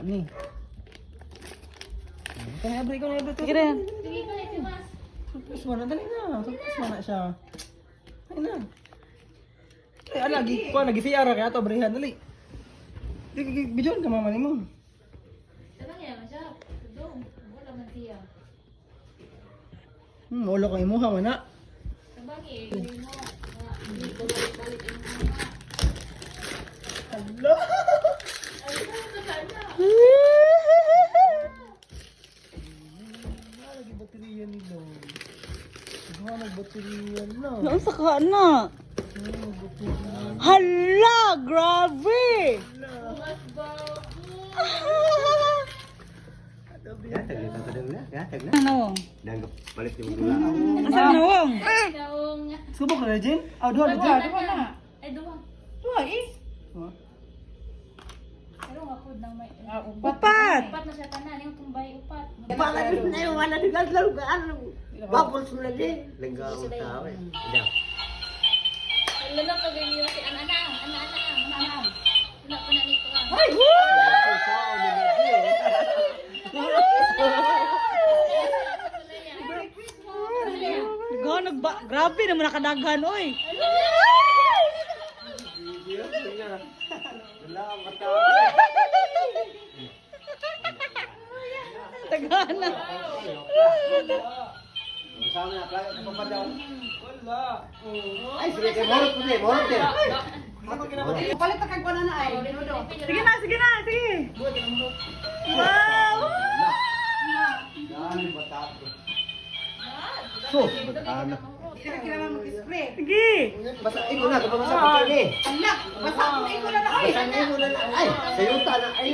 ni. Kaya abri ko na abri. Sige rin. Sige ka na, Timas. Tapos mo na, dali na. Tapos mo na siya. Ay na. Ay, lagi ko, lagi siya kaya to, brihan, dali. Bidyon ka mama ni mo. Tanang yan, siya. Tudong. Wala man siya. Ulo ko imuha mo na. Sabagi, hindi mo. Hindi ko balik-balik yung mga. Hala! Ay, ito na. Lagi baterya ni Dong. Nagbaterya na. Saan sa ka na? Hala! Grabe! Mas bago. Ya, tagli ka kadang na. Ya, tagli. Ano? Danggap balik di mo dula. Asan na wong? Naong. Subok na Jen? Ah, doon na dyan. Ay, duwa. Oh. Pero nga po nang may... Upat! Upat na siya tanan. Yung tumbay upat. Lengga ang tao eh. Ida. Lalo pag ganyan si Ana. Wala pa na nito ah. Grabe naman nakadaghan, oy! Daghan na. Sama na play ko pa daw. Wala. Ay, sige kay morot ko ni, morot din. Ano kinapatid? Palit na kagwa na ay. Sige na, sige. Wow! Dami batak. So, batak. Sige! Basta iko na, kapag sa pagkain eh. Basta iko na. Ay, sayuta na. Ay,